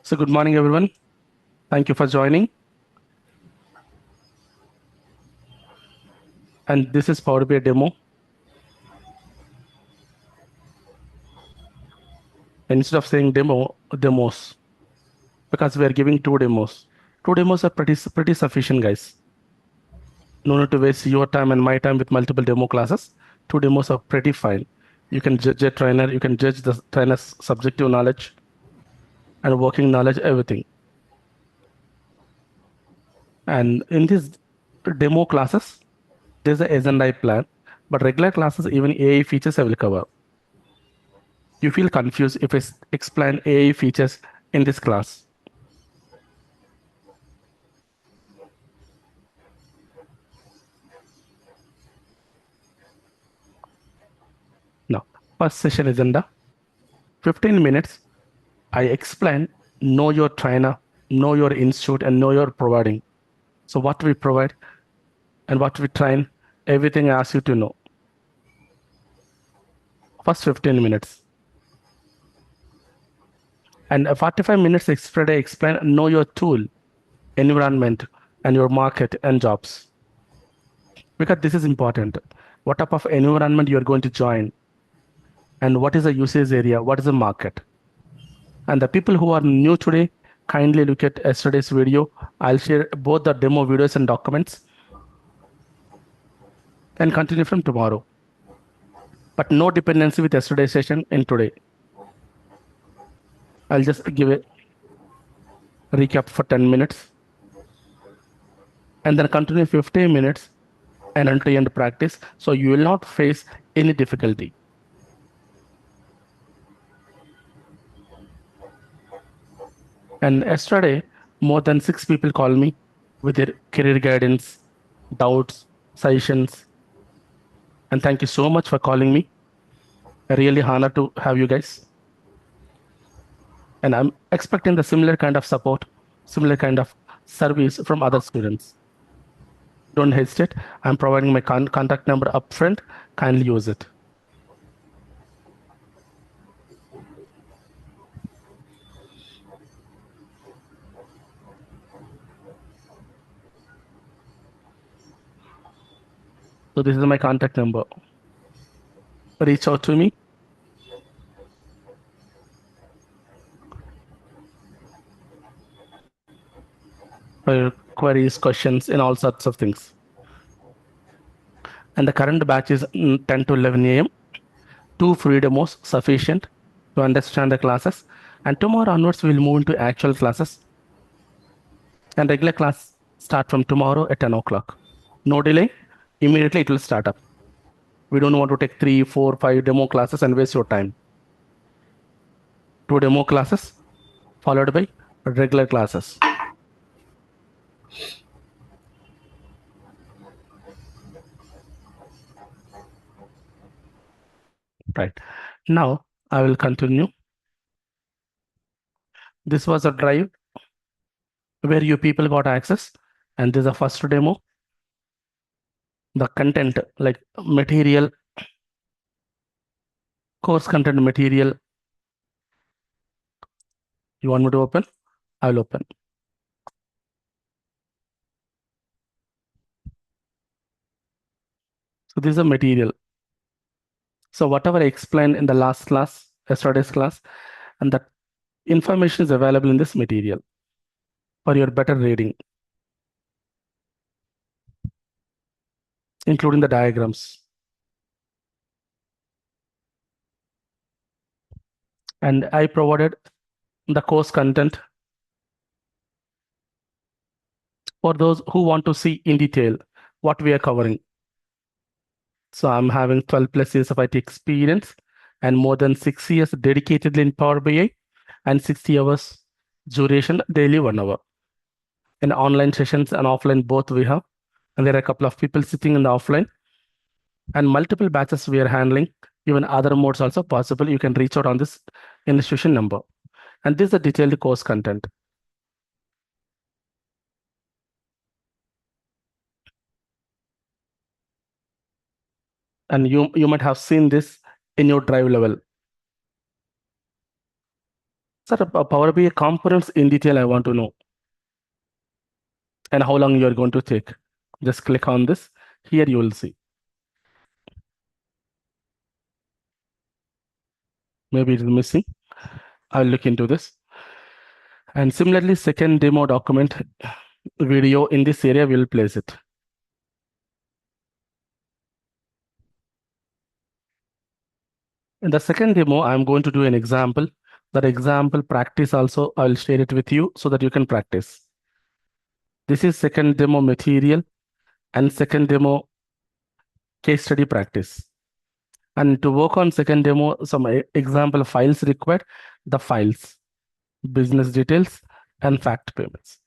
So good morning, everyone. Thank you for joining. And this is Power BI demo. Instead of saying demos, because we are giving two demos. Two demos are pretty sufficient, guys. No need to waste your time and my time with multiple demo classes. Two demos are pretty fine. You can judge a trainer. You can judge the trainer's subjective knowledge and working knowledge, everything. And in these demo classes, there's an agenda I plan. But regular classes, even AI features I will cover. You feel confused if I explain AI features in this class. Now, first session agenda, 15 minutes. I explain, know your trainer, know your institute, and know your providing. So what we provide and what we train, everything I ask you to know. First 15 minutes. And 45 minutes extra I explain, know your tool, environment, and your market and jobs. Because this is important. What type of environment you are going to join, and what is the usage area, what is the market. And the people who are new today, kindly look at yesterday's video. I'll share both the demo videos and documents and continue from tomorrow. But no dependency with yesterday's session in today. I'll just give a recap for 10 minutes and then continue 15 minutes and end-to-end practice. So you will not face any difficulty. And yesterday, more than 6 people called me with their career guidance, doubts, suggestions. And thank you so much for calling me. I really honored to have you guys. And I'm expecting the similar kind of support, similar kind of service from other students. Don't hesitate. I'm providing my contact number upfront. Kindly use it. So this is my contact number. Reach out to me. For your queries, questions, and all sorts of things. And the current batch is 10 to 11 a.m. Two free demos sufficient to understand the classes. And tomorrow onwards, we'll move into actual classes. And regular class start from tomorrow at 10 o'clock. No delay. Immediately it will start up. We don't want to take 3, 4, 5 demo classes and waste your time. Two demo classes followed by regular classes. Right. Now I will continue. This was a drive where you people got access, and this is the first demo. The content like material, course content material. You want me to open? I will open. So this is a material. So whatever I explained in the last class, yesterday's class, and that information is available in this material for your better reading, including the diagrams. And I provided the course content for those who want to see in detail what we are covering. So I'm having 12 plus years of IT experience and more than 6 years dedicated in Power BI and 60 hours duration daily 1 hour. In online sessions and offline both we have. And there are a couple of people sitting in the offline and multiple batches we are handling. Even other modes also possible. You can reach out on this institution number. And this is the detailed course content. And you might have seen this in your drive level. Sir, Power BI components in detail, I want to know, and how long you are going to take. Just click on this. Here you will see. Maybe it is missing. I'll look into this. And similarly, second demo document video in this area, we will place it. In the second demo, I'm going to do an example. That example practice also, I'll share it with you so that you can practice. This is second demo material and second demo case study practice. And to work on second demo, some example files required, the files, business details, and fact payments.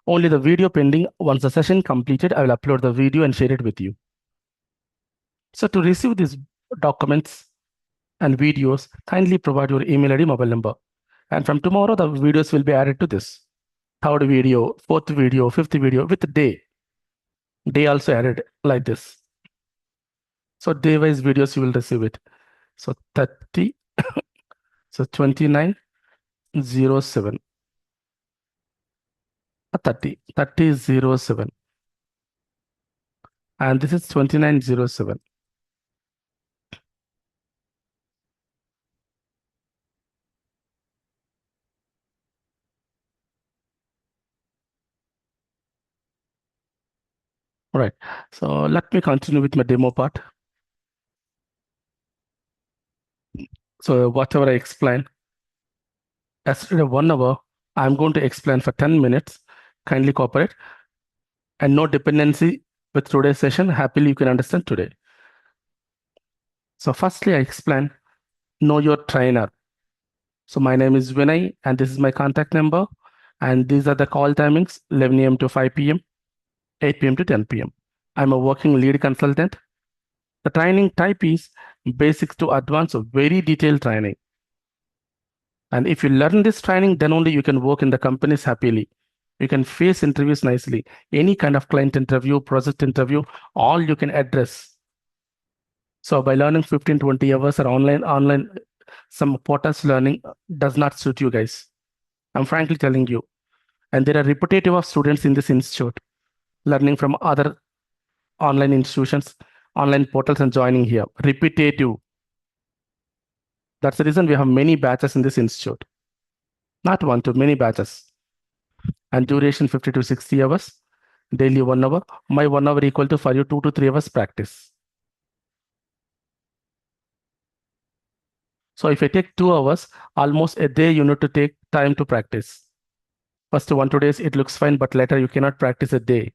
Only the video pending. Once the session completed, I will upload the video and share it with you. So to receive these documents and videos, kindly provide your email ID, mobile number. And from tomorrow, the videos will be added to this. Third video, fourth video, fifth video with day. Day also added like this. So day-wise videos, you will receive it. So 30, so 2907. 3007. And this is 2907. Right. So let me continue with my demo part. So whatever I explain, yesterday 1 hour, I'm going to explain for 10 minutes. Kindly cooperate. And no dependency with today's session. Happily, you can understand today. So firstly, I explain, know your trainer. So my name is Vinay, and this is my contact number. And these are the call timings, 11 a.m. to 5 p.m., 8 p.m. to 10 p.m. I'm a working lead consultant. The training type is basics to advanced, very detailed training. And if you learn this training, then only you can work in the companies happily. You can face interviews nicely. Any kind of client interview, project interview, all you can address. So by learning 15, 20 hours or online, some portals learning does not suit you guys. I'm frankly telling you. And there are repetitive of students in this institute learning from other online institutions, online portals and joining here. Repetitive. That's the reason we have many batches in this institute. Not one, two, many batches. And duration 50 to 60 hours, daily 1 hour. My 1 hour equal to for you 2 to 3 hours practice. So if I take 2 hours, almost a day you need to take time to practice. First 1, 2 days, it looks fine, but later you cannot practice a day.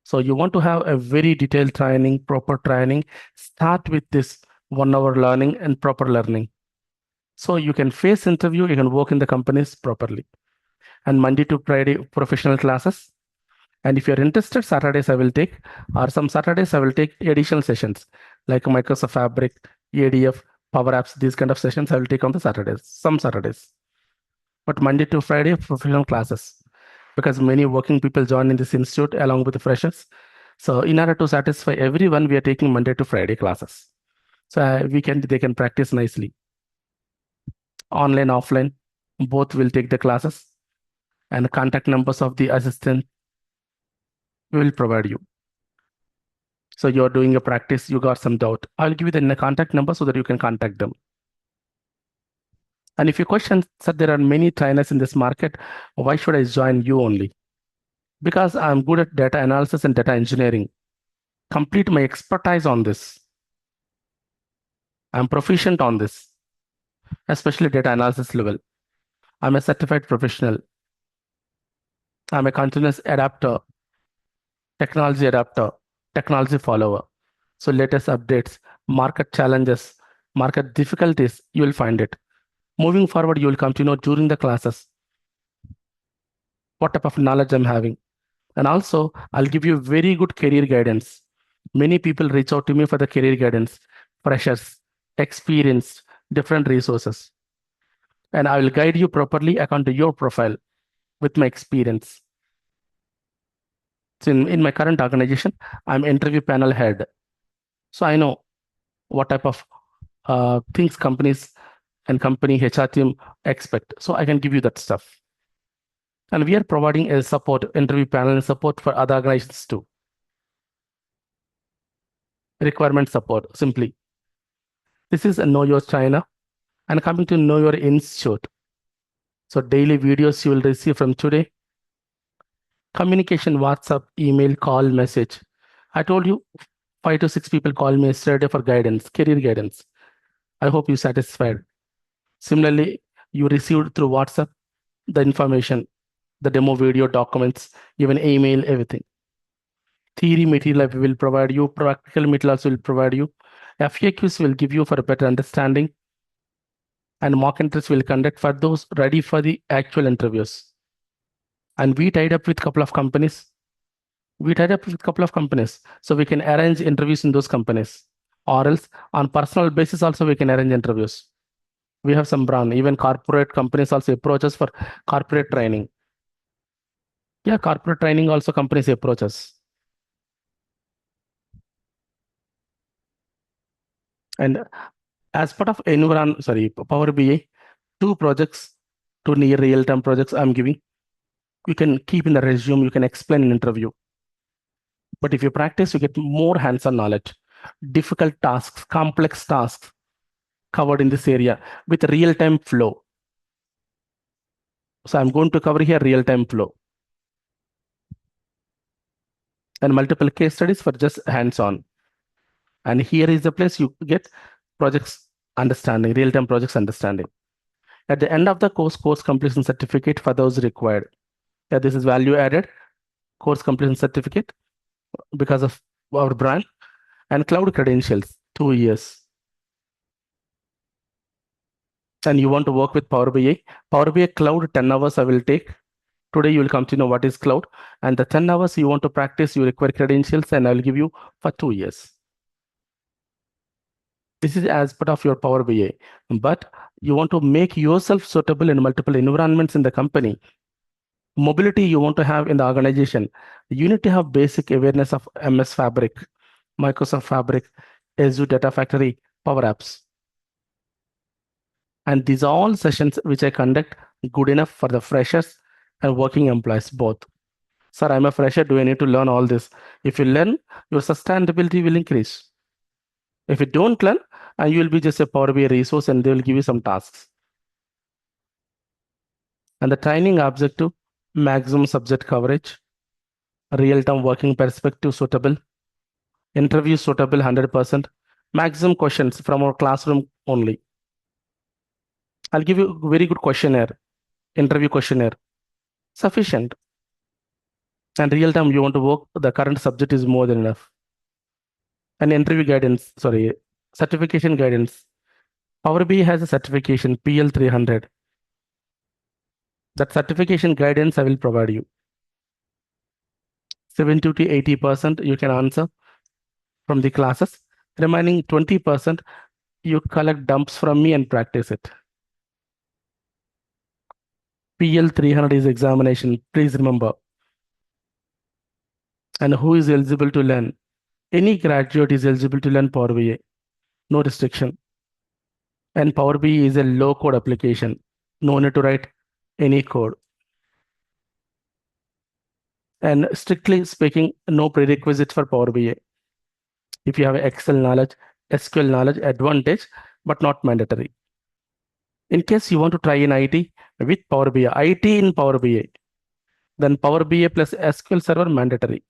So you want to have a very detailed training, proper training. Start with this 1 hour learning and proper learning. So you can face interview, you can work in the companies properly. And Monday to Friday professional classes. And if you're interested, Saturdays I will take, or some Saturdays I will take additional sessions like Microsoft Fabric, ADF, Power Apps, these kind of sessions I will take on the Saturdays, some Saturdays. But Monday to Friday professional classes, because many working people join in this institute along with the freshers. So in order to satisfy everyone, we are taking Monday to Friday classes. So they can practice nicely. Online, offline, both will take the classes, and the contact numbers of the assistant we will provide you. So you're doing a practice, you got some doubt. I'll give you the contact number so that you can contact them. And if you question, sir, there are many trainers in this market, why should I join you only? Because I'm good at data analysis and data engineering. Complete my expertise on this. I'm proficient on this, especially data analysis level. I'm a certified professional. I'm a continuous adapter, technology follower. So latest updates, market challenges, market difficulties, you will find it. Moving forward, you will come to know during the classes what type of knowledge I'm having. And also, I'll give you very good career guidance. Many people reach out to me for the career guidance, freshers, experienced, different resources. And I will guide you properly according to your profile with my experience. So in my current organization, I'm interview panel head. So I know what type of things companies and company HR team expect. So I can give you that stuff. And we are providing a support, interview panel and support for other organizations too. Requirement support, simply. This is a Know Your China and coming to Know Your Institute. So daily videos you will receive from today. Communication, WhatsApp, email, call, message. I told you 5 to 6 people call me yesterday for guidance, career guidance. I hope you satisfied. Similarly, you received through WhatsApp the information, the demo video, documents, even email, everything. Theory material I will provide you, practical materials will provide you. FAQs will give you for a better understanding, and mock interviews will conduct for those ready for the actual interviews. And we tied up with a couple of companies. So we can arrange interviews in those companies, or else on personal basis also we can arrange interviews. We have some brand, even corporate companies also approach us for corporate training. Yeah, corporate training also companies approach us. And as part of Power BI, 2 projects, 2 near real-time projects I'm giving. You can keep in the resume, you can explain in interview. But if you practice, you get more hands-on knowledge. Difficult tasks, complex tasks covered in this area with real-time flow. So I'm going to cover here real-time flow and multiple case studies for just hands-on. And here is the place you get projects understanding, real-time projects understanding. At the end of the course completion certificate for those required. Yeah, this is value added course completion certificate because of our brand, and cloud credentials, 2 years. And you want to work with Power BI. Power BI cloud 10 hours I will take. Today you will come to know what is cloud. And the 10 hours you want to practice, you require credentials, and I will give you for 2 years. This is as part of your Power BI. But you want to make yourself suitable in multiple environments in the company. Mobility you want to have in the organization. You need to have basic awareness of MS Fabric, Microsoft Fabric, Azure Data Factory, Power Apps. And these are all sessions which I conduct good enough for the freshers and working employees both. Sir, I'm a fresher. Do I need to learn all this? If you learn, your sustainability will increase. If you don't learn, and you will be just a Power BI resource and they will give you some tasks. And the training objective, maximum subject coverage, real-time working perspective suitable, interview suitable 100%, maximum questions from our classroom only. I'll give you a very good questionnaire, interview questionnaire, sufficient. And real time you want to work, the current subject is more than enough. And interview guidance, certification guidance. Power BI has a certification, PL 300. That certification guidance I will provide you. 70 to 80% you can answer from the classes. Remaining 20% you collect dumps from me and practice it. PL 300 is examination, please remember. And who is eligible to learn? Any graduate is eligible to learn Power BI, no restriction. And Power BI is a low code application. No need to write any code. And strictly speaking, no prerequisite for Power BI. If you have Excel knowledge, SQL knowledge, advantage, but not mandatory. In case you want to try in IT with Power BI, IT in Power BI, then Power BI plus SQL Server mandatory.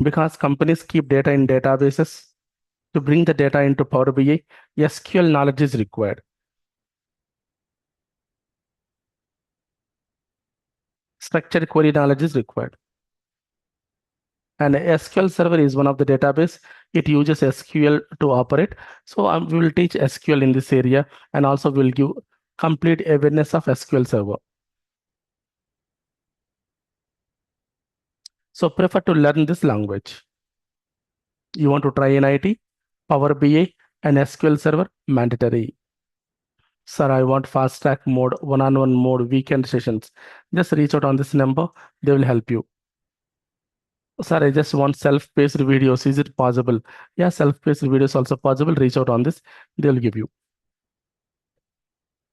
Because companies keep data in databases, to bring the data into Power BI, SQL knowledge is required. Structured query knowledge is required. And SQL Server is one of the database. It uses SQL to operate. So we will teach SQL in this area, and also we'll give complete awareness of SQL Server. So prefer to learn this language. You want to try in IT, Power BI, and SQL Server mandatory. Sir, I want fast track mode, one-on-one mode, weekend sessions. Just reach out on this number. They will help you. Sir, I just want self-paced videos. Is it possible? Yeah, self-paced videos also possible. Reach out on this. They'll give you.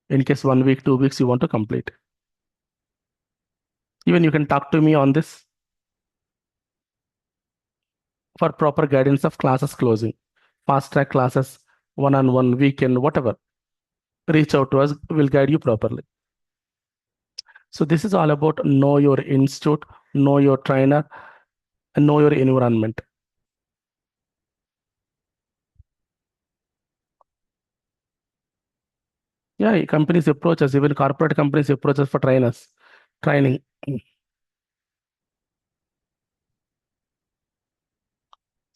In case 1 week, 2 weeks you want to complete. Even you can talk to me on this for proper guidance of classes closing, fast track classes, one-on-one, weekend, whatever. Reach out to us. We'll guide you properly. So this is all about know your institute, know your trainer, and know your environment. Yeah, companies approach us, even corporate companies approach us for trainers, training.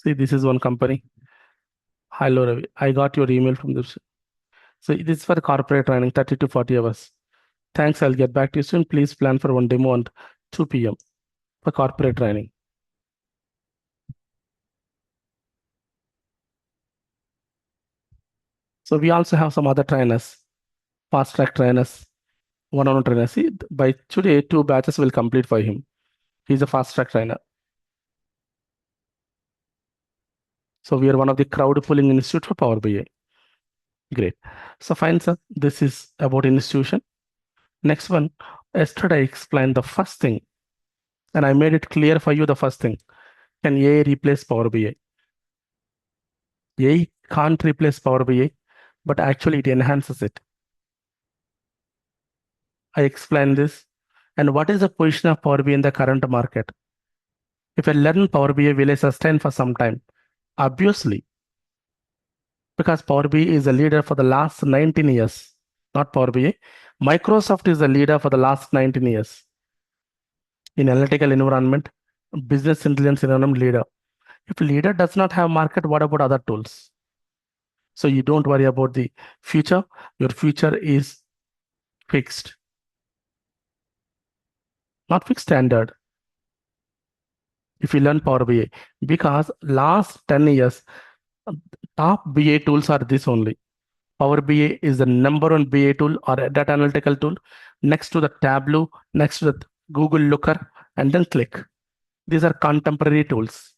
See, this is one company. Hello, Ravi. I got your email from this. So this is for corporate training, 30 to 40 hours. Thanks. I'll get back to you soon. Please plan for one demo on 2 p.m. for corporate training. So we also have some other trainers, fast track trainers, one-on-one trainers. See, by today, 2 batches will complete for him. He's a fast track trainer. So we are one of the crowd pulling institute for Power BI. Great. So fine, sir. This is about institution. Next one. Yesterday I explained the first thing, and I made it clear for you the first thing. Can AI replace Power BI? AI can't replace Power BI, but actually it enhances it. I explained this. And what is the position of Power BI in the current market? If I learn Power BI, will I sustain for some time? Obviously, because Power BI is a leader for the last 19 years, not Power BI. Microsoft is the leader for the last 19 years in analytical environment, business intelligence environment leader. If leader does not have market, what about other tools? So you don't worry about the future. Your future is fixed, not fixed standard. If you learn Power BI, because last 10 years, top BA tools are this only. Power BI is the number one BA tool or a data analytical tool next to the Tableau, next to the Google Looker, and then Click. These are contemporary tools.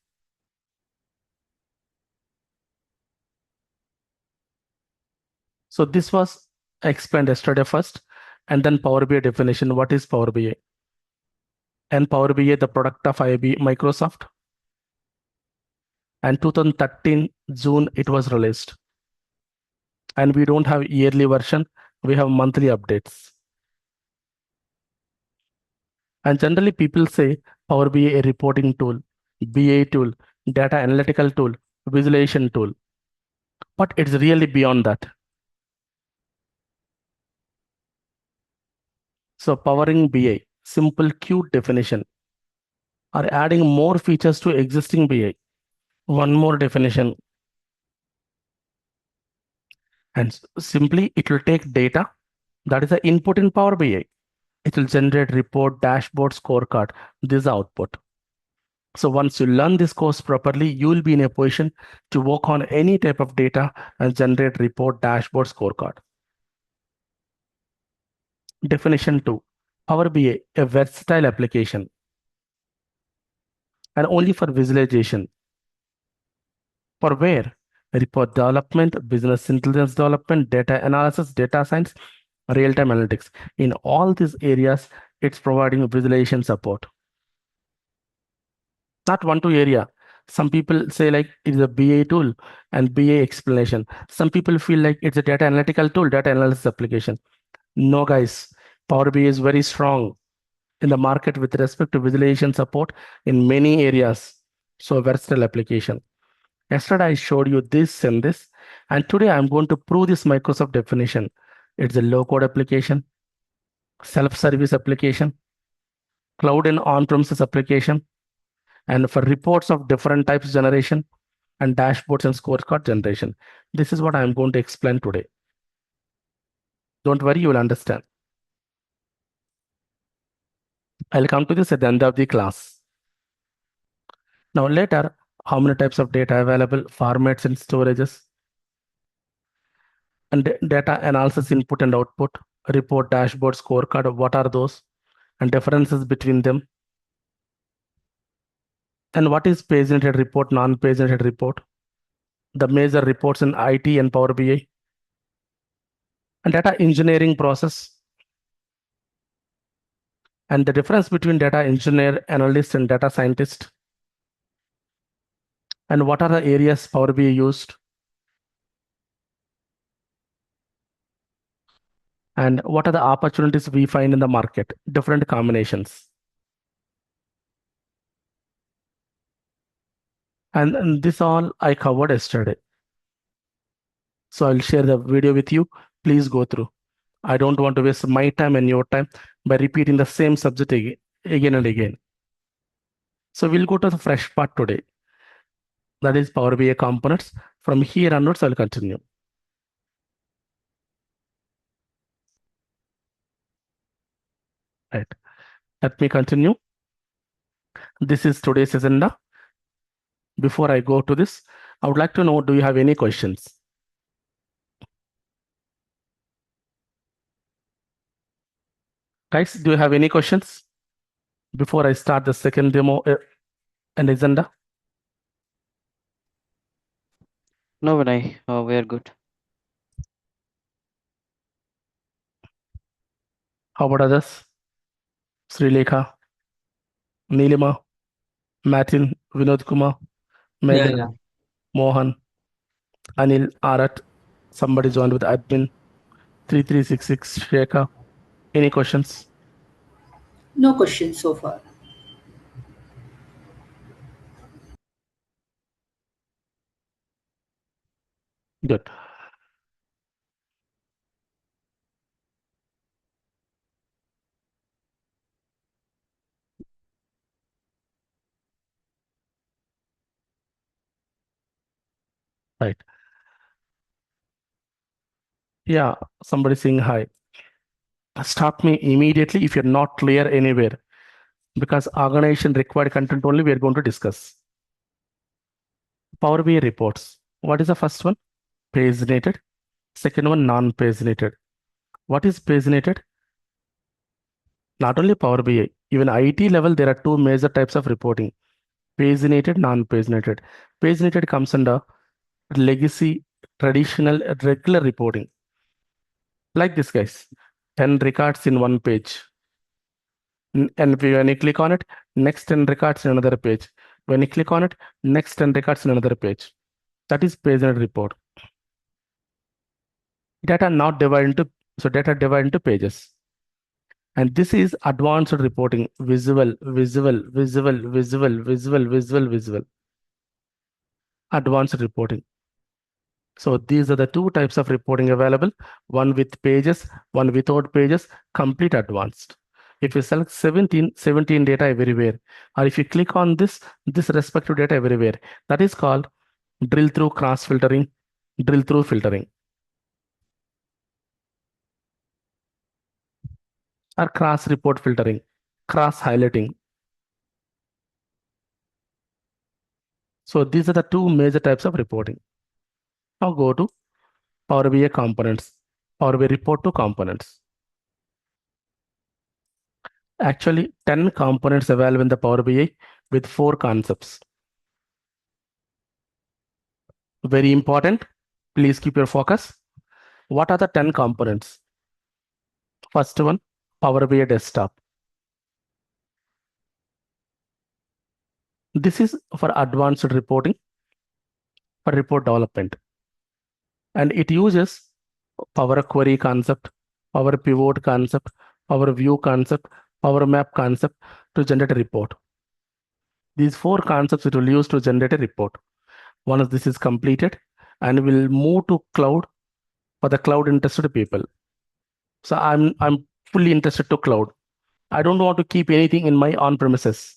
So this was explained yesterday first, and then Power BI definition. What is Power BI? And Power BI, the product of IB Microsoft. And 2013 June it was released. And we don't have yearly version. We have monthly updates. And generally people say Power BI a reporting tool, BA tool, data analytical tool, visualization tool. But it's really beyond that. So powering BA, simple cute definition, or adding more features to existing BA. One more definition. And simply it will take data that is the input in Power BI. It will generate report, dashboard, scorecard. This is the output. So once you learn this course properly, you will be in a position to work on any type of data and generate report, dashboard, scorecard. Definition 2, Power BI, a versatile application and only for visualization. For where? Report development, business intelligence development, data analysis, data science, real-time analytics. In all these areas, it's providing visualization support. Not one two area. Some people say like it's a BA tool and BA explanation. Some people feel like it's a data analytical tool, data analysis application. No, guys, Power BI is very strong in the market with respect to visualization support in many areas. So versatile application. Yesterday I showed you this and this, and today I'm going to prove this Microsoft definition. It's a low-code application, self-service application, cloud and on-premises application, and for reports of different types generation and dashboards and scorecard generation. This is what I'm going to explain today. Don't worry, you will understand. I'll come to this at the end of the class. Now later, how many types of data available, formats and storages, and data analysis input and output, report, dashboard, scorecard, what are those, and differences between them. And what is page-related report, non-page-related report? The major reports in IT and Power BI. And data engineering process. And the difference between data engineer, analyst, and data scientist. And what are the areas Power BI used? And what are the opportunities we find in the market? Different combinations. And this all I covered yesterday. So I'll share the video with you. Please go through. I don't want to waste my time and your time by repeating the same subject again and again. So we'll go to the fresh part today. That is Power BI components. From here onwards, I'll continue. Right. Let me continue. This is today's agenda. Before I go to this, I would like to know, do you have any questions? Guys, do you have any questions before I start the second demo and agenda? No, Vinay, we are good. How about others? Srilekha, Neelima, Matin, Vinod Kumar, Yeah, Megha, yeah. Mohan, Anil, Arat. Somebody joined with admin. 3366 Shekha. Any questions? No questions so far. Good. Right. Yeah, somebody saying hi. Stop me immediately if you're not clear anywhere, because organization required content only we are going to discuss. Power BI reports. What is the first one? Paginated. Second one, non-paginated. What is paginated? Not only Power BI, even IT level, there are two major types of reporting: paginated, non-paginated. Paginated comes under legacy, traditional, regular reporting. Like this, guys. 10 records in one page. And when you click on it, next 10 records in another page. When you click on it, next 10 records in another page. That is paginated report. Data not divided into, so data divided into pages. And this is advanced reporting: visual, visual, visual, visual, visual, visual, visual. Advanced reporting. So these are the two types of reporting available: one with pages, one without pages, complete advanced. If you select 17 data everywhere, or if you click on this respective data everywhere, that is called drill through cross filtering, drill through filtering, or cross report filtering, cross highlighting. So these are the two major types of reporting. Now go to Power BI components, Power BI report to components. Actually, 10 components available in the Power BI with 4 concepts. Very important. Please keep your focus. What are the 10 components? First one, Power BI desktop. This is for advanced reporting, for report development. And it uses Power Query concept, Power Pivot concept, Power View concept, Power Map concept to generate a report. These 4 concepts it will use to generate a report. Once this is completed, and we'll move to cloud for the cloud interested people. So I'm fully interested to cloud. I don't want to keep anything in my on premises.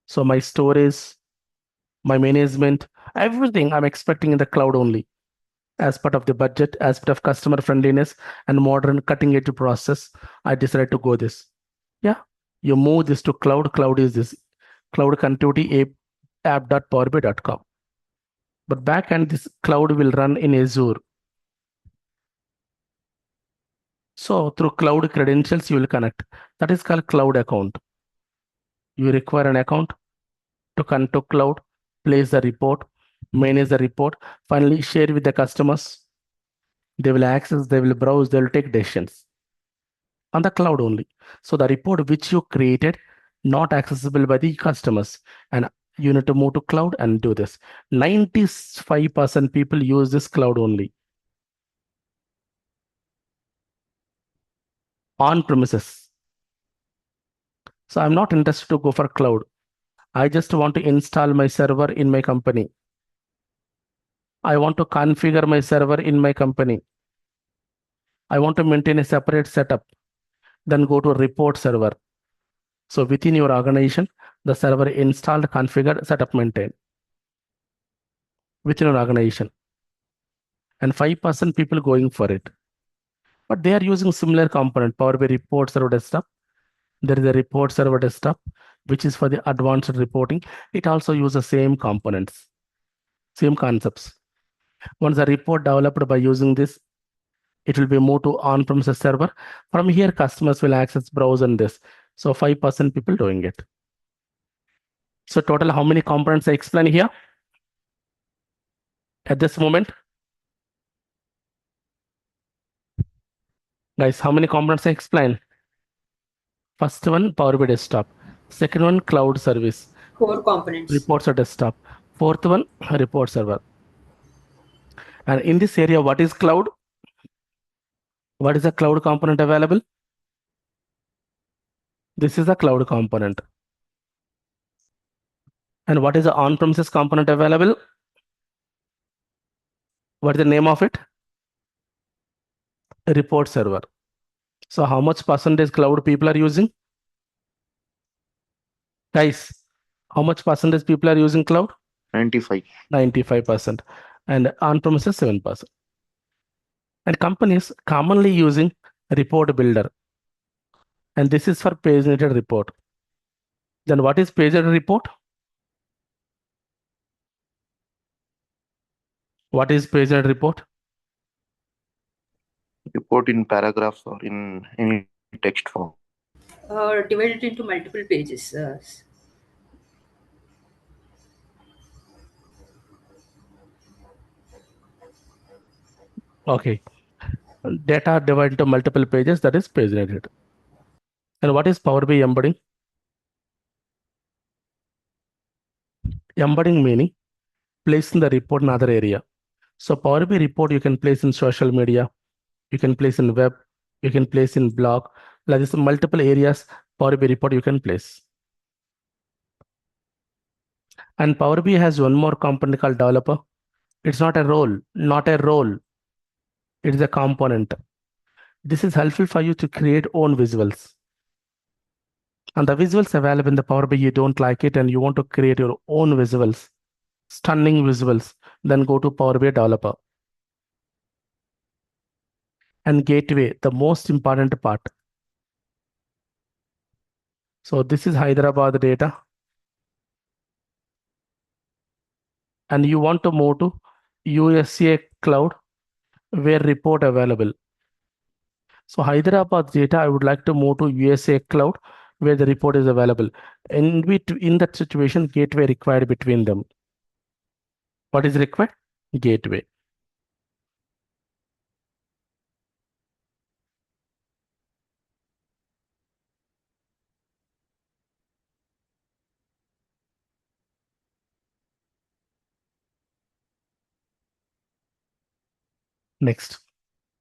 So my storage, my management, everything I'm expecting in the cloud only. As part of the budget, as part of customer friendliness and modern cutting edge process, I decided to go this. Yeah, you move this to cloud. Cloud is this cloud connectivity app.powerbi.com. But backend, this cloud will run in Azure. So through cloud credentials, you will connect. That is called cloud account. You require an account. to connect to cloud, place the report, manage the report, finally share with the customers. They will access, they will browse, they will take decisions on the cloud only. So the report which you created, not accessible by the customers, and you need to move to cloud and do this. 95% people use this cloud only. On premises. So I'm not interested to go for cloud. I just want to install my server in my company. I want to configure my server in my company. I want to maintain a separate setup. Then go to report server. So within your organization, the server installed, configured, setup, maintained within your organization. And 5% people going for it. But they are using similar component, Power BI report server desktop. There is a report server desktop, which is for the advanced reporting. It also uses the same components, same concepts. Once the report developed by using this, it will be moved to on-premises server. From here, customers will access, browse, and this. So 5% people doing it. So total, how many components I explain here? At this moment, guys, how many components I explain? First one, Power BI desktop. Second one, cloud service. 4 components. Reports or desktop. Fourth one, report server. And in this area, what is cloud? What is the cloud component available? This is the cloud component. And what is the on-premises component available? What is the name of it? Report server. So how much percentage cloud people are using? Guys, how much percentage people are using cloud? 95. 95%. And on-premises 7%. And companies commonly using report builder. And this is for paginated report. Then what is paginated report? What is paginated report? Report in paragraphs or in any text form. Divided into multiple pages. Okay. Data divided into multiple pages, that is paginated. And what is Power BI embedding? Embedding meaning placing the report in other area. So Power BI report you can place in social media, you can place in web, you can place in blog. Like this, multiple areas Power BI report you can place. And Power BI has one more component called developer. It's not a role, not a role. It is a component. This is helpful for you to create own visuals. And the visuals available in the Power BI, you don't like it and you want to create your own visuals, stunning visuals, then go to Power BI developer. And gateway, the most important part. So this is Hyderabad data. And you want to move to USA cloud where report available. So Hyderabad data, I would like to move to USA cloud where the report is available. And in that situation, gateway required between them. What is required? Gateway. Next,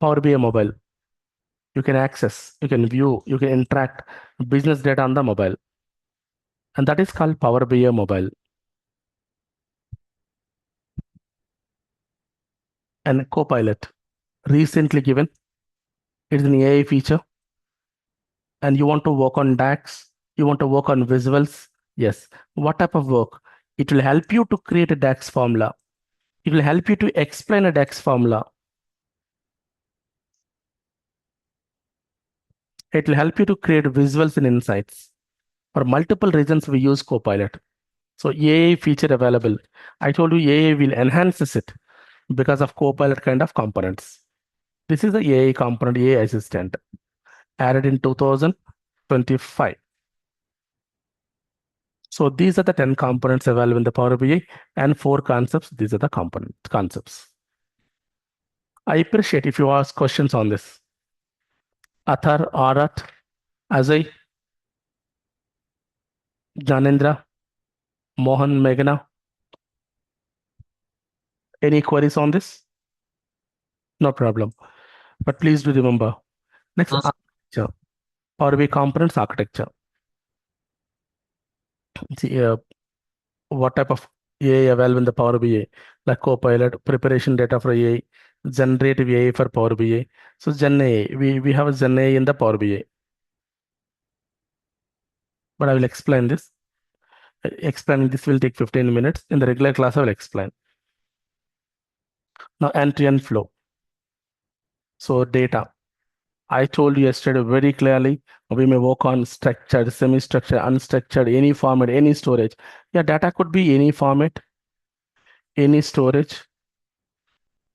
Power BI mobile. You can access, you can view, you can interact business data on the mobile. And that is called Power BI mobile. And Copilot, recently given, it's an AI feature. And you want to work on DAX, you want to work on visuals. Yes. What type of work? It will help you to create a DAX formula. It will help you to explain a DAX formula. It will help you to create visuals and insights. For multiple reasons, we use Copilot. So AI feature available. I told you AI will enhance it because of Copilot kind of components. This is the AI component, AI assistant, added in 2025. So these are the 10 components available in the Power BI and 4 concepts. These are the concepts. I appreciate if you ask questions on this. Athar, Arat, Ajay, Janendra, Mohan, Meghna. Any queries on this? No problem. But please do remember. Next, architecture. Power BI components architecture. See, what type of AI available in the Power BI, like Copilot, preparation data for AI, generative AI for Power BI. So Gen AI, we have a Gen AI in the Power BI. But I will explain this. Explaining this will take 15 minutes. In the regular class, I will explain. Now, end-to-end flow. So data. I told you yesterday very clearly, we may work on structured, semi-structured, unstructured, any format, any storage. Yeah, data could be any format, any storage,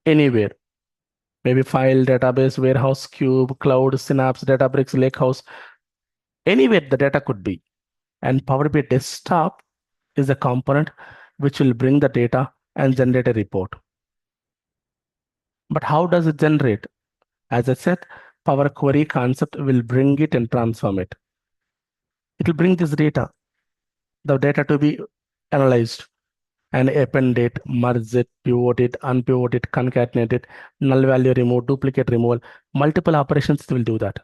anywhere. Maybe file, database, warehouse, cube, cloud, Synapse, Databricks, Lakehouse, anywhere the data could be. And Power BI Desktop is a component which will bring the data and generate a report. But how does it generate? As I said, Power Query concept will bring it and transform it. It will bring this data, the data to be analyzed and append it, merge it, pivot it, unpivot it, concatenate it, null value remove, duplicate removal. Multiple operations will do that.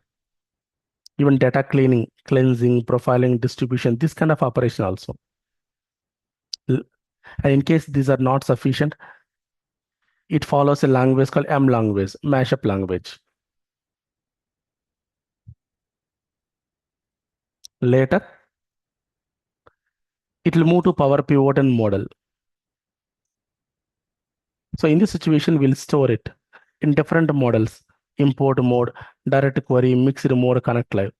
Even data cleaning, cleansing, profiling, distribution, this kind of operation also. And in case these are not sufficient, it follows a language called M language, mashup language. Later, it will move to Power Pivot and model. So in this situation, we'll store it in different models, import mode, direct query, mixed mode, connect live.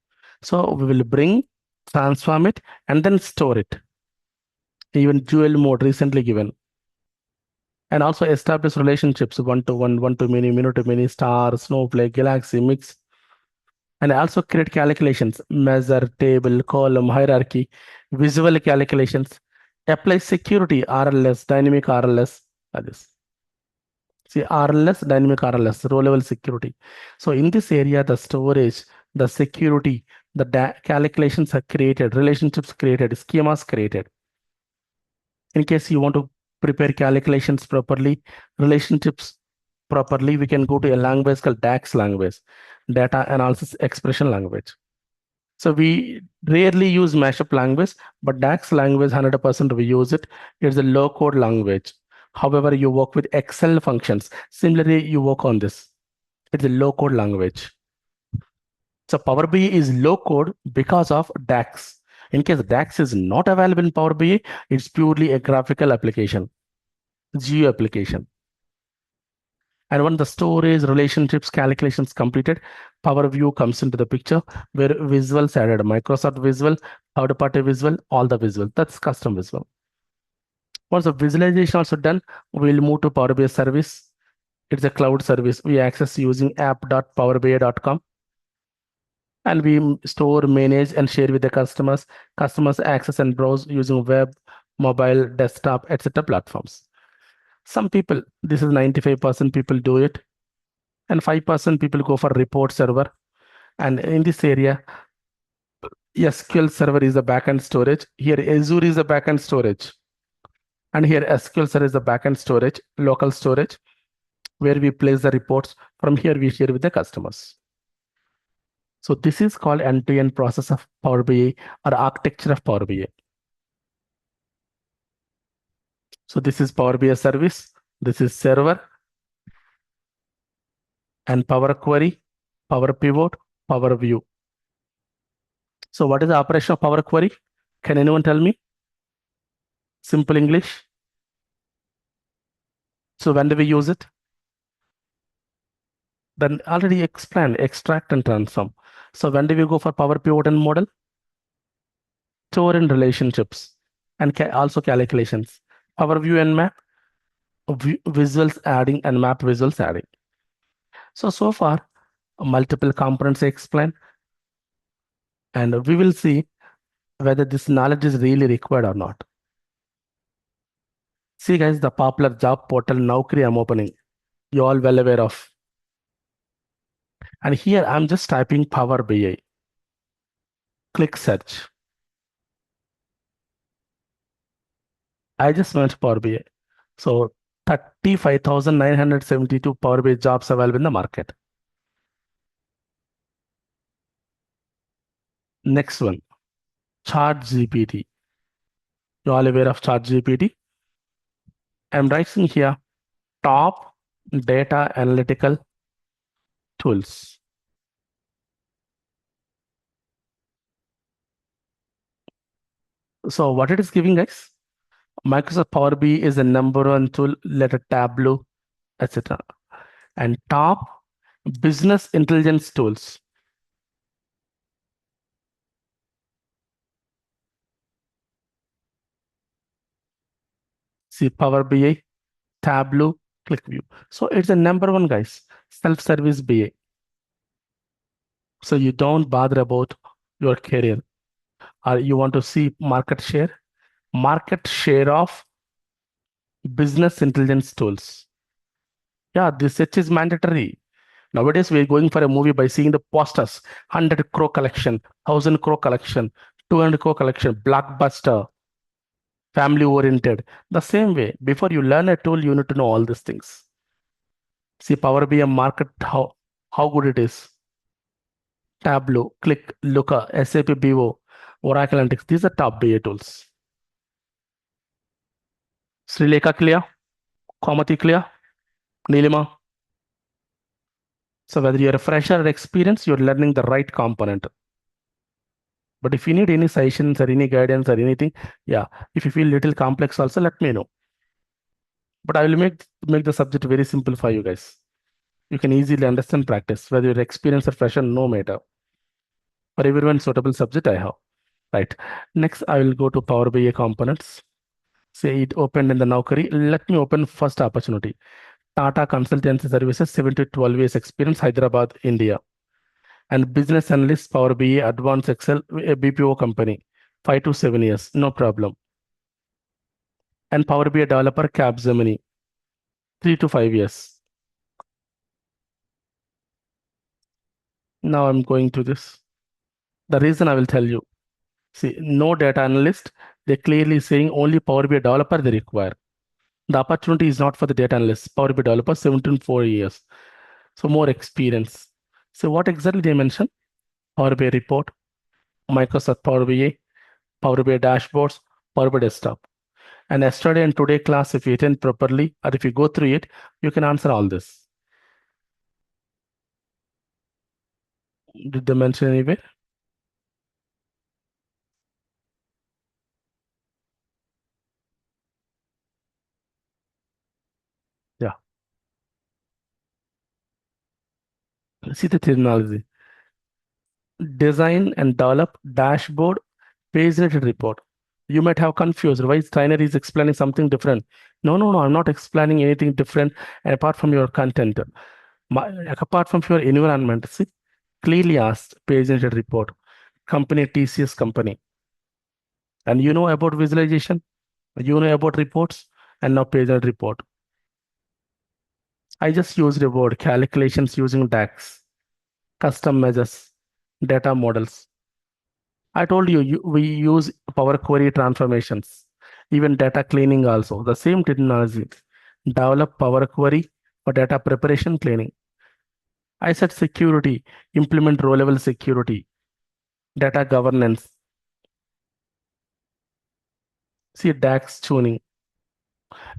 So we will bring, transform it, and then store it. Even dual mode recently given. And also establish relationships, one-to-one, one-to-many, many-to-many, star, snowflake, galaxy, mix. And also create calculations, measure, table, column, hierarchy, visual calculations, apply security, RLS, dynamic RLS, like this. See, RLS, dynamic RLS, row level security. So in this area, the storage, the security, the calculations are created, relationships created, schemas created. In case you want to prepare calculations properly, relationships properly, we can go to a language called DAX language, data analysis expression language. So we rarely use mashup language, but DAX language 100% we use it. It's a low code language. However, you work with Excel functions. Similarly, you work on this. It's a low code language. So Power BI is low code because of DAX. In case DAX is not available in Power BI, it's purely a graphical application, geo application. And when the storage, relationships, calculations completed, Power View comes into the picture where visuals added, Microsoft Visual, third-party visual, all the visual. That's custom visual. Once the visualization also done, we'll move to Power BI service. It's a cloud service. We access using app.powerbi.com. And we store, manage, and share with the customers. Customers access and browse using web, mobile, desktop, etc. platforms. Some people, this is 95% people do it, and 5% people go for report server. And in this area, SQL server is the backend storage. Here Azure is the backend storage. And here SQL server is the backend storage, local storage, where we place the reports. From here, we share with the customers. So this is called end-to-end process of Power BI or architecture of Power BI. So this is Power BI service. This is server and Power Query, Power Pivot, Power View. So what is the operation of Power Query? Can anyone tell me? Simple English. So when do we use it? Then already explained, extract and transform. So when do we go for Power Pivot and model? Store in relationships and also calculations. Power View and map, visuals adding and map visuals adding. So far, multiple components explained. And we will see whether this knowledge is really required or not. See guys, the popular job portal Naukri I'm opening. You all well aware of. And here I'm just typing Power BI. Click search. I just went Power BI. So 35,972 Power BI jobs available in the market. Next one, Chart GPT. You all aware of Chart GPT? I'm writing here top data analytical tools. So what it is giving guys? Microsoft Power BI is the number one tool, letter Tableau, etc. And top business intelligence tools. See Power BI, Tableau, ClickView. So it's the number one guys, self-service BI. So you don't bother about your career, or you want to see market share of business intelligence tools. Yeah, this search is mandatory. Nowadays, we're going for a movie by seeing the posters, 100 crore collection, 1000 crore collection, 200 crore collection, blockbuster, family oriented. The same way, before you learn a tool, you need to know all these things. See Power BI market, how good it is. Tableau, Click, Looker, SAP BO, Oracle Analytics. These are top BI tools. Srilekha clear? Komati clear? Nilima? So whether you're a fresher or experienced, you're learning the right component. But if you need any suggestions or any guidance or anything, yeah, if you feel little complex also, let me know. But I will make the subject very simple for you guys. You can easily understand practice, whether you're experienced or fresher, no matter. For everyone, suitable subject I have. Right. Next, I will go to Power BI components. Say it opened in the Naukri. Let me open first opportunity. Tata Consultancy Services, 7 to 12 years experience, Hyderabad, India. And business analyst, Power BI, Advanced Excel, a BPO company, 5 to 7 years, no problem. And Power BI developer, Capgemini, 3 to 5 years. Now I'm going to this. The reason I will tell you. See, no data analyst, they're clearly saying only Power BI developer they require. The opportunity is not for the data analyst, Power BI developer, 17 4 years. So more experience. So what exactly they mention? Power BI report, Microsoft Power BI, Power BI dashboards, Power BI desktop. And yesterday and today class, if you attend properly or if you go through it, you can answer all this. Did they mention anywhere? Yeah. See the terminology. Design and develop dashboard page related report. You might have confused why Steiner is explaining something different. No, I'm not explaining anything different apart from your content. Apart from your environment, see, clearly asked page related report, company TCS company. And you know about visualization, you know about reports, and now page related report. I just used a word, calculations using DAX, custom measures, data models. I told you, we use Power Query transformations, even data cleaning also, the same technology. Develop Power Query for data preparation cleaning. I said security, implement row level security, data governance. See DAX tuning.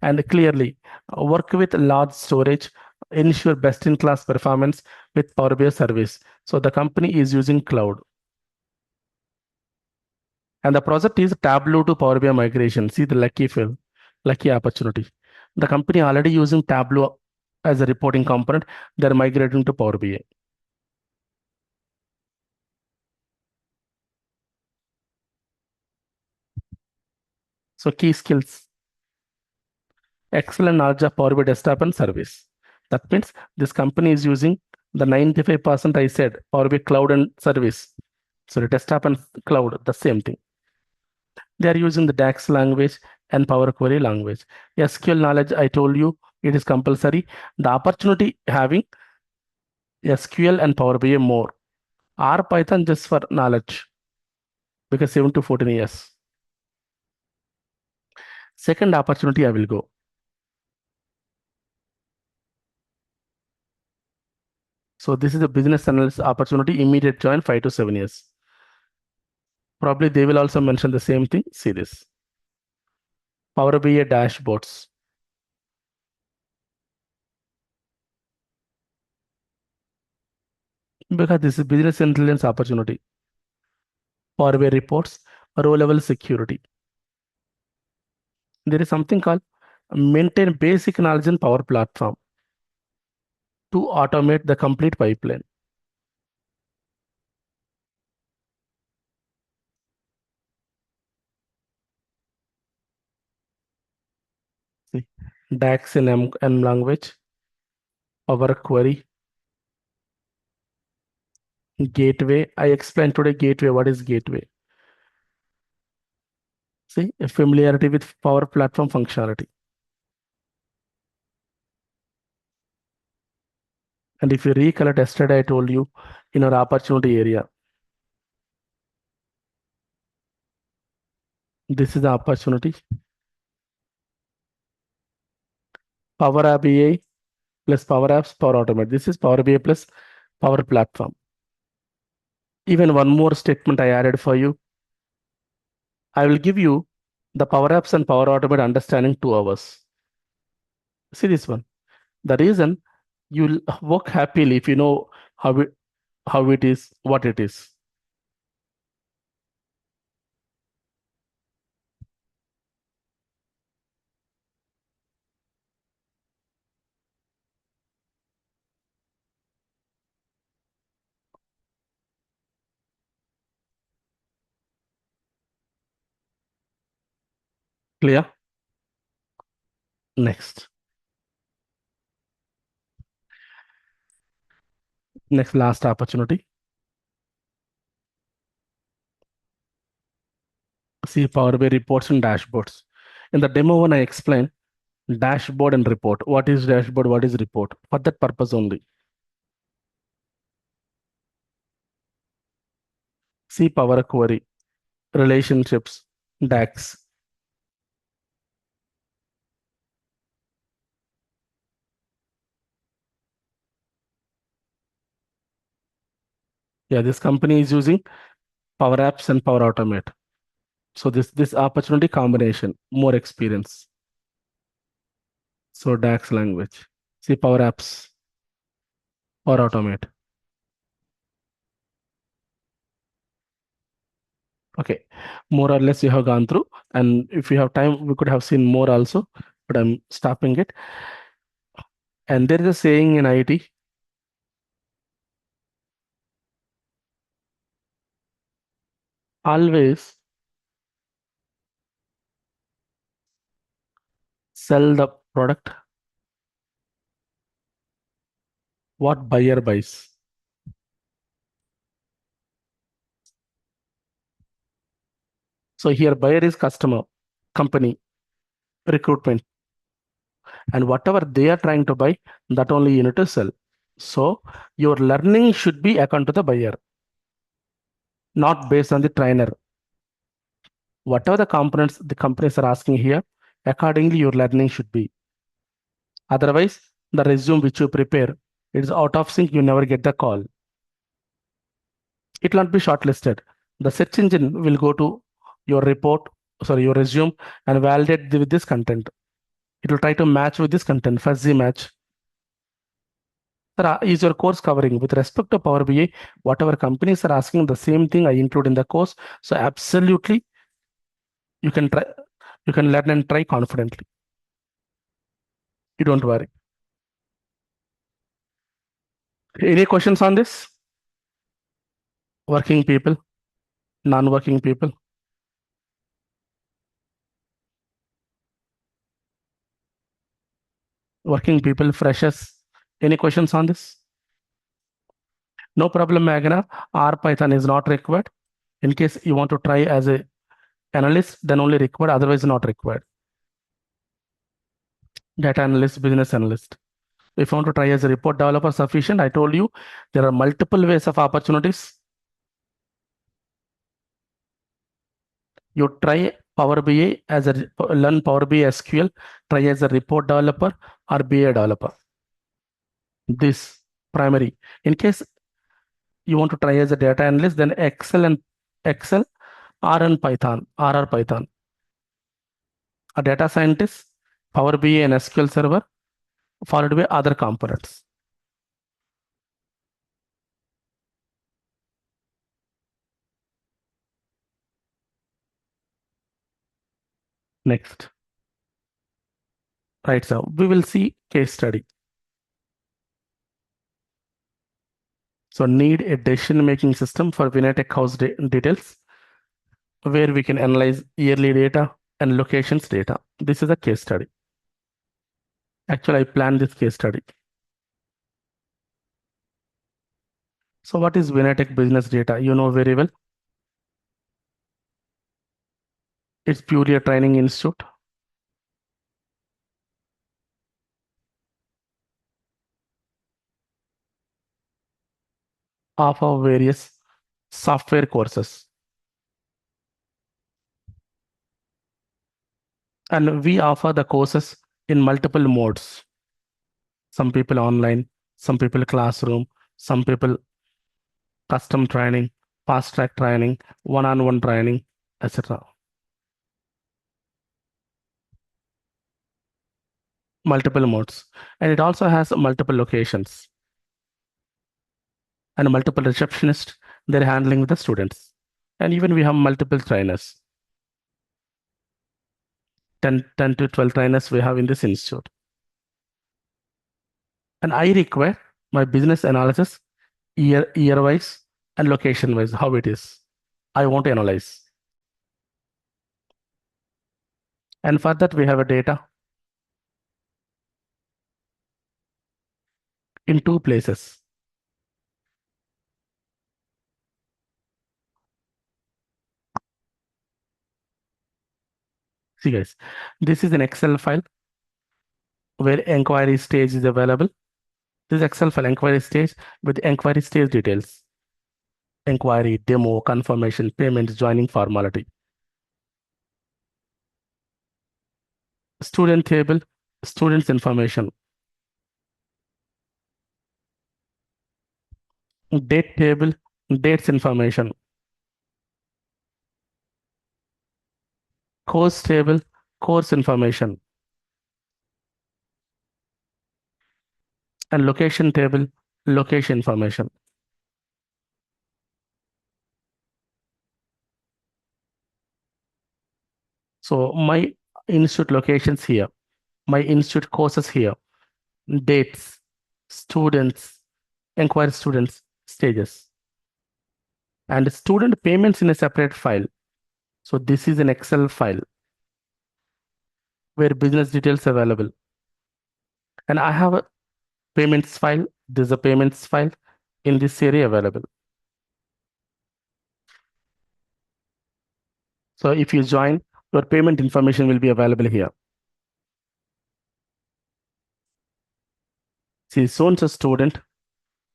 And clearly, work with large storage, ensure best in class performance with Power BI service. So the company is using cloud. And the project is Tableau to Power BI migration. See the lucky opportunity. The company already using Tableau as a reporting component. They're migrating to Power BI. So key skills, excellent knowledge of Power BI desktop and service. That means this company is using the 95% I said, Power BI cloud and service. So the desktop and cloud, the same thing. They are using the DAX language and Power Query language. SQL knowledge, I told you, it is compulsory. The opportunity having SQL and Power BI more. R Python just for knowledge because 7 to 14 years. Second opportunity, I will go. So this is a business analyst opportunity, immediate join 5 to 7 years. Probably they will also mention the same thing. See this. Power BI dashboards. Because this is business intelligence opportunity. Power BI reports, row level security. There is something called maintain basic knowledge in Power Platform to automate the complete pipeline. See, DAX in M language, Power Query, Gateway. I explained today Gateway. What is Gateway? See, a familiarity with Power Platform functionality. And if you recollect yesterday, I told you in our opportunity area, this is the opportunity. Power BI plus Power Apps, Power Automate. This is Power BI plus Power Platform. Even one more statement I added for you. I will give you the Power Apps and Power Automate understanding 2 hours. See this one. The reason you'll work happily if you know how it is, what it is. Clear? Next. Next last opportunity. See Power BI reports and dashboards. In the demo one, I explained dashboard and report. What is dashboard? What is report? For that purpose only. See Power Query, relationships, DAX. Yeah, this company is using Power Apps and Power Automate. So this opportunity combination, more experience. So DAX language. See Power Apps or Automate. Okay, more or less you have gone through, and if you have time, we could have seen more also, but I'm stopping it. And there is a saying in IT, always sell the product what buyer buys. So here buyer is customer, company, recruitment, and whatever they are trying to buy, that only you need to sell. So your learning should be according to the buyer, not based on the trainer. Whatever the components the companies are asking here, accordingly your learning should be. Otherwise, the resume which you prepare, it is out of sync, you never get the call. It will not be shortlisted. The search engine will go to your report, sorry, your resume and validate with this content. It will try to match with this content, fuzzy match. Sir, is your course covering with respect to Power BI? Whatever companies are asking, the same thing I include in the course. So absolutely, you can try, you can learn and try confidently. You don't worry. Any questions on this? Working people, non-working people, working people, freshers. Any questions on this? No problem, Magna. R Python is not required. In case you want to try as a Analyst, then only required, otherwise not required. Data analyst, business analyst. If you want to try as a report developer, sufficient. I told you there are multiple ways of opportunities. You try Power BI as a learn Power BI SQL, try as a report developer or BA developer. This primary. In case you want to try as a data analyst, then Excel, R and Python, R or Python. A data scientist, Power BI and SQL Server, followed by other components. Next. Right, so we will see case study. So need a decision-making system for Vinay Tech House details, where we can analyze yearly data and locations data. This is a case study. Actually, I planned this case study. So what is Vinay Tech business data? You know very well. It's purely a training institute. Offer various software courses. And we offer the courses in multiple modes. Some people online, some people classroom, some people custom training, fast track training, one-on-one training, etc. Multiple modes. And it also has multiple locations and multiple receptionists. They're handling the students. And even we have multiple trainers. 10 to 12 trainers we have in this institute. And I require my business analysis year-wise and location-wise, how it is. I want to analyze. And for that, we have a data in two places. See guys, this is an Excel file where inquiry stage is available. This Excel file inquiry stage with inquiry stage details. Inquiry, demo, confirmation, payments, joining formality. Student table, students information. Date table, dates information. Course table, course information. And location table, location information. So my institute locations here, my institute courses here, dates, students, inquiry students, stages. And student payments in a separate file. So this is an Excel file where business details available. And I have a payments file. There's a payments file in this area available. So if you join, your payment information will be available here. See, so-and-so student,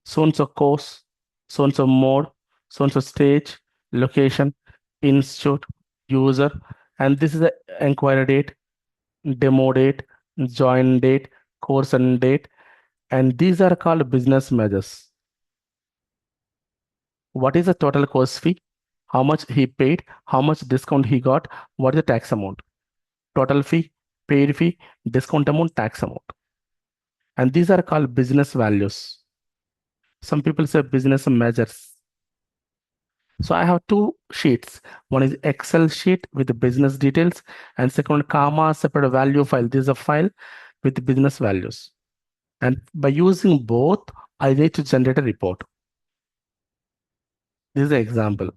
so-and-so course, so-and-so mode, so-and-so stage, location, institute, user, and this is the inquiry date, demo date, join date, course and date, and these are called business measures. What is the total course fee? How much he paid? How much discount he got? What is the tax amount? Total fee, paid fee, discount amount, tax amount. And these are called business values. Some people say business measures. So I have two sheets. One is Excel sheet with the business details, and second comma separate value file. This is a file with business values. And by using both, I need to generate a report. This is an example.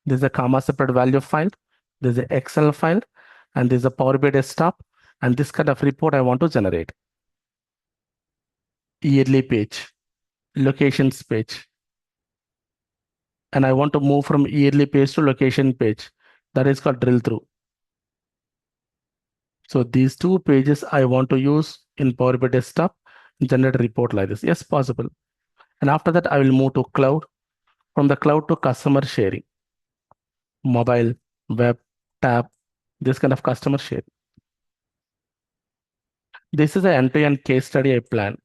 This is a comma separate value file. This is an Excel file, and this is a Power BI desktop. And this kind of report I want to generate. Yearly page, locations page, and I want to move from yearly page to location page. That is called drill through. So these two pages I want to use in Power BI Desktop, generate a report like this. Yes, possible. And after that, I will move to cloud. From the cloud to customer sharing, mobile, web, tab, this kind of customer sharing. This is an end-to-end case study I plan.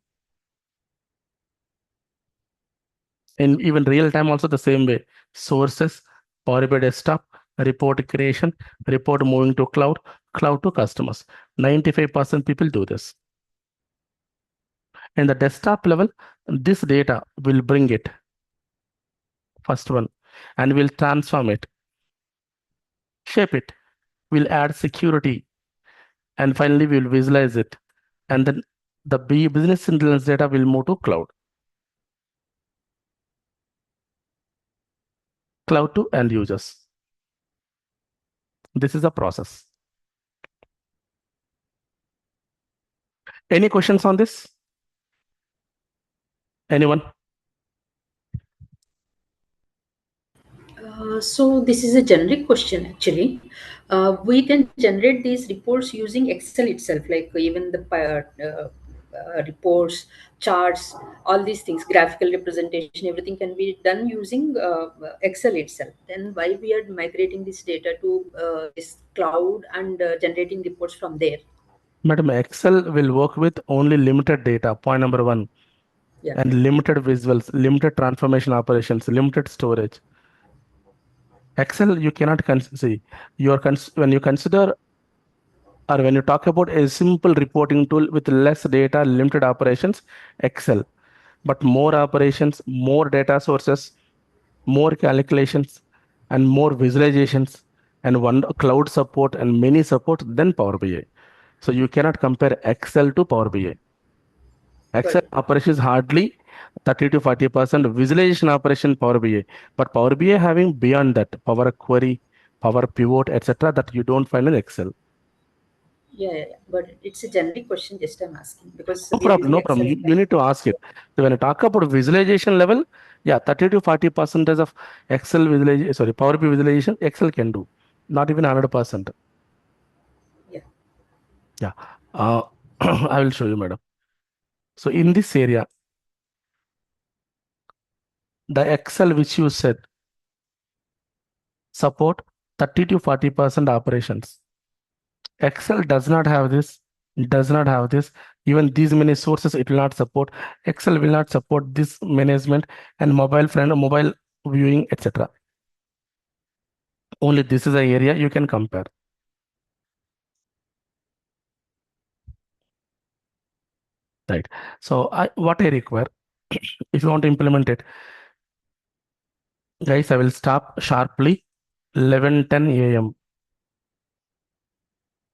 In even real time, also the same way. Sources, Power BI Desktop, report creation, report moving to cloud, cloud to customers. 95% people do this. In the desktop level, this data will bring it, first one, and we'll transform it, shape it, we'll add security, and finally we'll visualize it. And then the business intelligence data will move to cloud. Cloud to end users. This is a process. Any questions on this? Anyone? So this is a generic question actually. We can generate these reports using Excel itself, like even the reports, charts, all these things, graphical representation, everything can be done using Excel itself. Then why we are migrating this data to this cloud and generating reports from there? Madam, Excel will work with only limited data, point number one, Yeah, and limited visuals, limited transformation operations, limited storage. Excel, you cannot see. When you consider or when you talk about a simple reporting tool with less data, limited operations, Excel. But more operations, more data sources, more calculations, and more visualizations, and one cloud support and many support than Power BI. So you cannot compare Excel to Power BI. got Excel it. operation is hardly 30 to 40% visualization operation Power BI. But Power BI having beyond that Power Query, Power Pivot, etc. that you don't find in Excel. Yeah. But it's a generic question, just I'm asking because No we are problem, using no problem. Excel. You need to ask it. So when I talk about visualization level, yeah, 30 to 40% of Excel visualization, sorry, Power BI visualization, Excel can do. Not even 100%. Yeah. Yeah. Uh, I will show you, madam. So in this area, the Excel which you said support 30 to 40% operations. Excel does not have this, does not have this. Even these many sources it will not support. Excel will not support this management and mobile viewing, etc. Only this is an area you can compare. Right. So what I require, if you want to implement it, guys, I will stop sharply 11:10 a.m.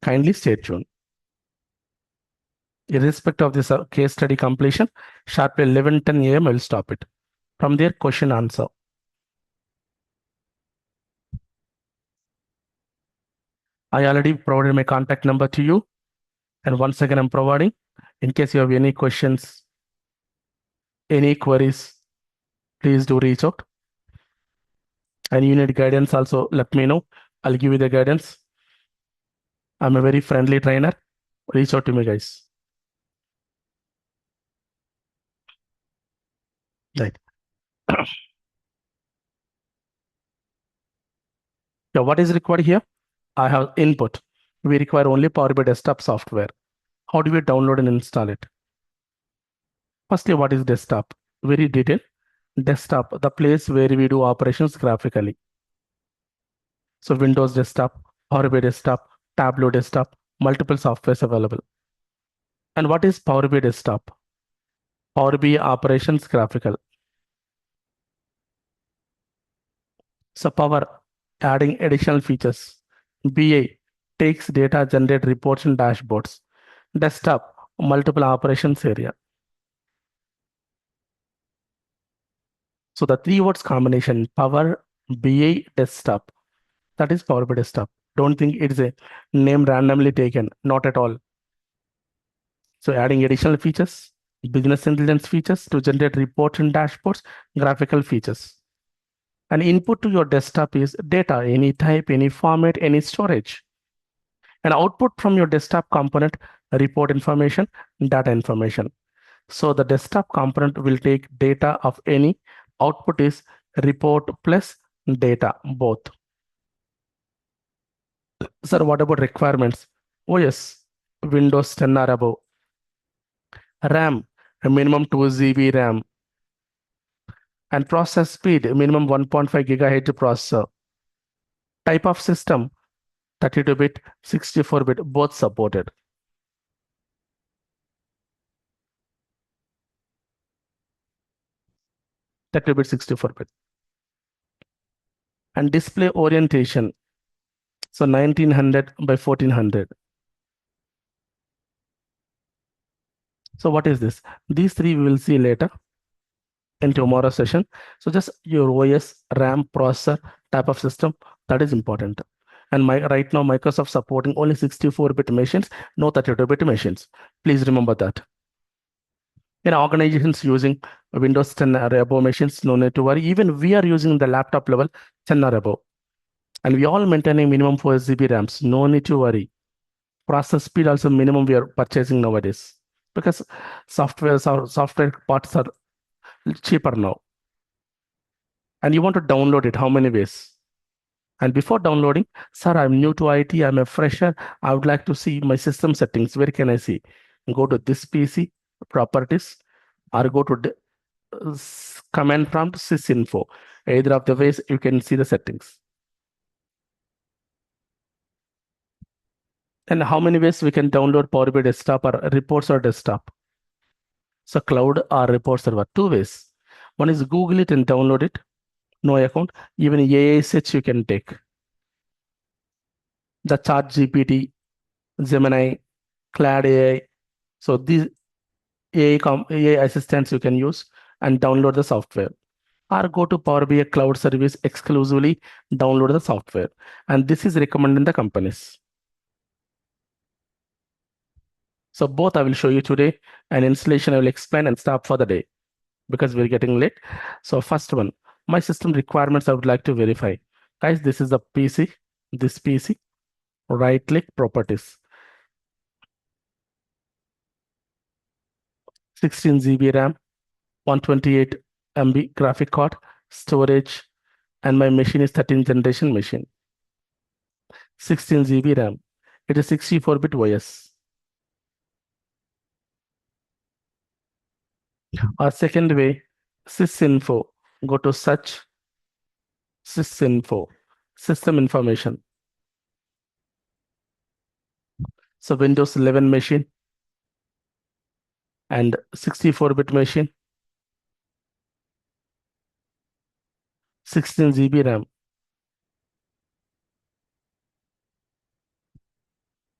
Kindly stay tuned. Irrespective of this case study completion, sharply 11:10 a.m. I will stop it. From there, question answer. I already provided my contact number to you. And once again, I'm providing in case you have any questions, any queries, please do reach out. And you need guidance also, let me know. I'll give you the guidance. I'm a very friendly trainer. Reach out to me, guys. Right. So what is required here? I have input. We require only Power BI desktop software. How do we download and install it? Firstly, what is desktop? Very detailed. Desktop, the place where we do operations graphically. So Windows desktop, Power BI desktop, Tableau desktop, multiple softwares available. And what is Power BI desktop? Power BI operations graphical. So Power adding additional features. BA takes data, generate reports and dashboards. Desktop, multiple operations area. So the three words combination, Power BI desktop. That is Power BI desktop. Don't think it's a name randomly taken. Not at all. So adding additional features, business intelligence features to generate reports and dashboards, graphical features. And input to your desktop is data, any type, any format, any storage. And output from your desktop component, report information, data information. So the desktop component will take data of any, output is report plus data, both. Sir, what about requirements? Oh yes, Windows 10 or above. RAM, a minimum 2 GB RAM. And process speed, minimum 1.5 gigahertz processor. Type of system, 32-bit, 64-bit, both supported. That will be 64-bit. And display orientation, so 1900 by 1400. So what is this? These three we will see later in tomorrow's session. So just your OS, RAM, processor, type of system, that is important. And right now Microsoft supporting only 64-bit machines, no 32-bit machines. Please remember that. In organizations using Windows 10 or above machines, no need to worry. Even we are using the laptop level 10 or above. And we all maintaining minimum 4 GB RAMs. No need to worry. Process speed also minimum we are purchasing nowadays because software parts are cheaper now. And you want to download it, how many ways? And before downloading, sir, I'm new to IT, I'm a fresher. I would like to see my system settings. Where can I see? Go to this PC, properties, or go to command prompt sysinfo. Either of the ways you can see the settings. And how many ways we can download Power BI desktop or reports or desktop? So cloud or report server, two ways. One is Google it and download it, no account. Even AI search you can take. The Chat GPT, Gemini, Cloud AI. So these AI assistants you can use and download the software. Or go to Power BI Cloud Service exclusively, download the software. And this is recommended in the companies. So both I will show you today, and installation I will explain and stop for the day because we're getting late. So first one, my system requirements I would like to verify. Guys, this is the PC, this PC, right click properties. 16 GB RAM, 128 MB graphic card, storage, and my machine is 13th generation machine. 16 GB RAM. It is 64-bit OS. Our second way, sysinfo. Go to search, sysinfo, system information. So Windows 11 machine and 64-bit machine, 16 GB RAM.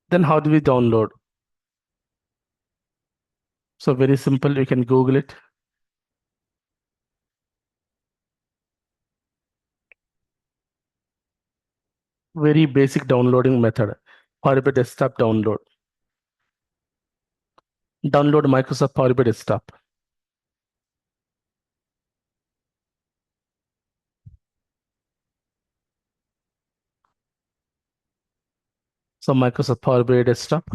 Then how do we download? So very simple, you can Google it. Very basic downloading method. Power BI desktop download. Download Microsoft Power BI desktop. So Microsoft Power BI desktop,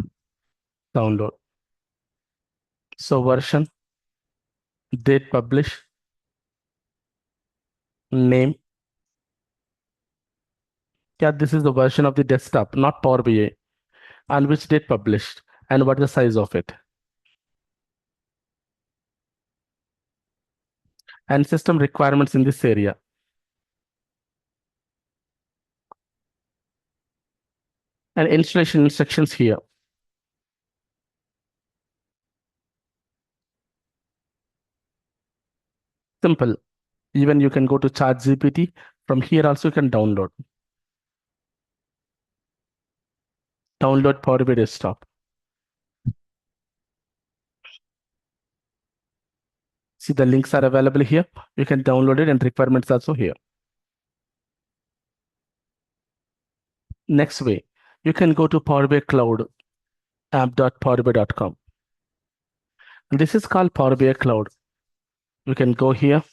download. So version, date publish, name. Yeah, this is the version of the desktop, not Power BI. And which date published and what is the size of it. And system requirements in this area. And installation instructions here. Simple. Even you can go to ChatGPT. From here also you can download. Download Power BI desktop. See, the links are available here. You can download it and requirements also here. Next way, you can go to Power BI Cloud, app.powerbi.com. And this is called Power BI Cloud. You can go here.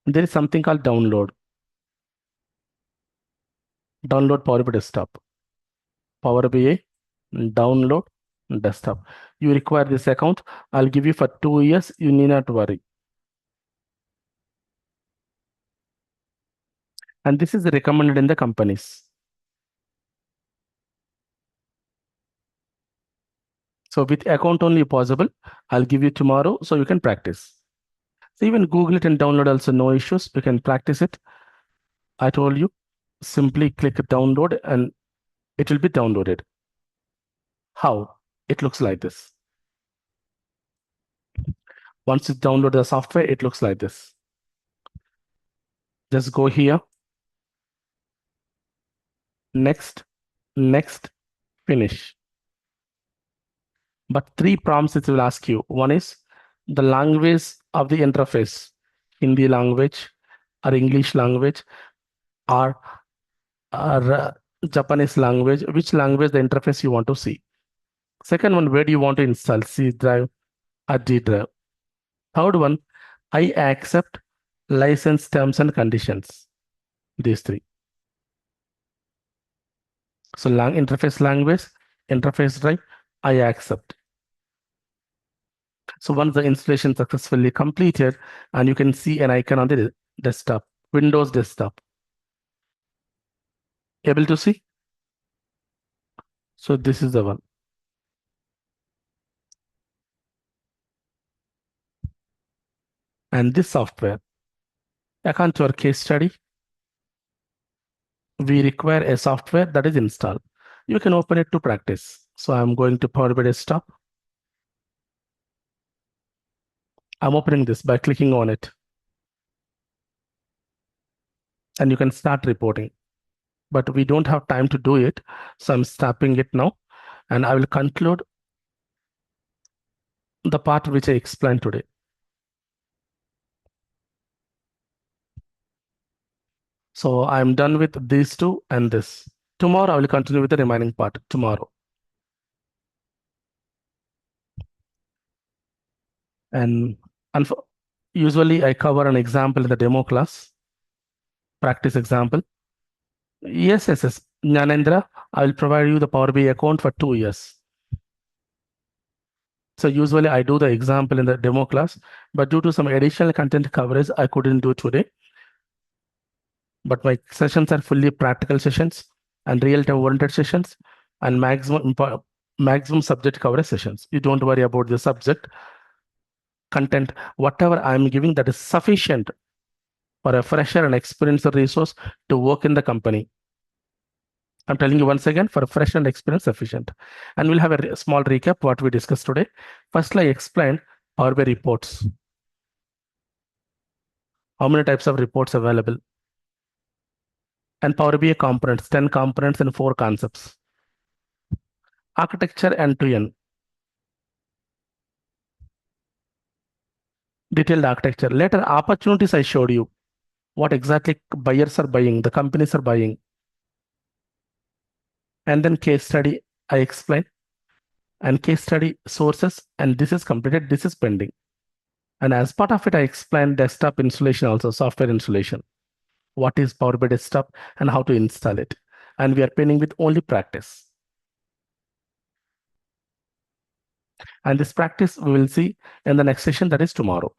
There is something called download. Download Power BI Desktop. Power BI download desktop. You require this account. I'll give you for 2 years. You need not worry. And this is recommended in the companies. So with account only possible. I'll give you tomorrow so you can practice. So even Google it and download also no issues. You can practice it. I told you, simply click download and it will be downloaded. How? It looks like this. Once you download the software, it looks like this. Just go here. Next, next, finish. But 3 prompts it will ask you. One is the language of the interface, Hindi language or English language or Japanese language, which language the interface you want to see. Second one, where do you want to install, C drive or D drive. Third one, I accept license terms and conditions. These 3. So interface language, interface drive, I accept. So once the installation successfully completed, and you can see an icon on the desktop, Windows desktop. Able to see? So this is the one. And this software, according to our case study, we require a software that is installed. You can open it to practice. So I'm going to Power BI Desktop. I'm opening this by clicking on it. And you can start reporting. But we don't have time to do it. So I'm stopping it now. And I will conclude the part which I explained today. So I'm done with these 2 and this. Tomorrow I will continue with the remaining part tomorrow. And usually I cover an example in the demo class, practice example. Yes. Nyanendra, I will provide you the Power BI account for 2 years. So usually I do the example in the demo class, but due to some additional content coverage, I couldn't do today. But my sessions are fully practical sessions and real-time oriented sessions and maximum subject coverage sessions. You don't worry about the subject content. Whatever I'm giving, that is sufficient for a fresher and experienced resource to work in the company. I'm telling you once again, for a fresh and experience sufficient. And we'll have a small recap what we discussed today. Firstly, I explained Power BI reports. How many types of reports available? And Power BI components, 10 components and 4 concepts. Architecture end-to-end. Detailed architecture. Later, opportunities I showed you. What exactly buyers are buying, the companies are buying. And then case study, I explained. And case study sources, and this is completed, this is pending. And as part of it, I explained desktop installation also, software installation. What is Power BI Desktop and how to install it. And we are pending with only practice. And this practice we will see in the next session, that is tomorrow.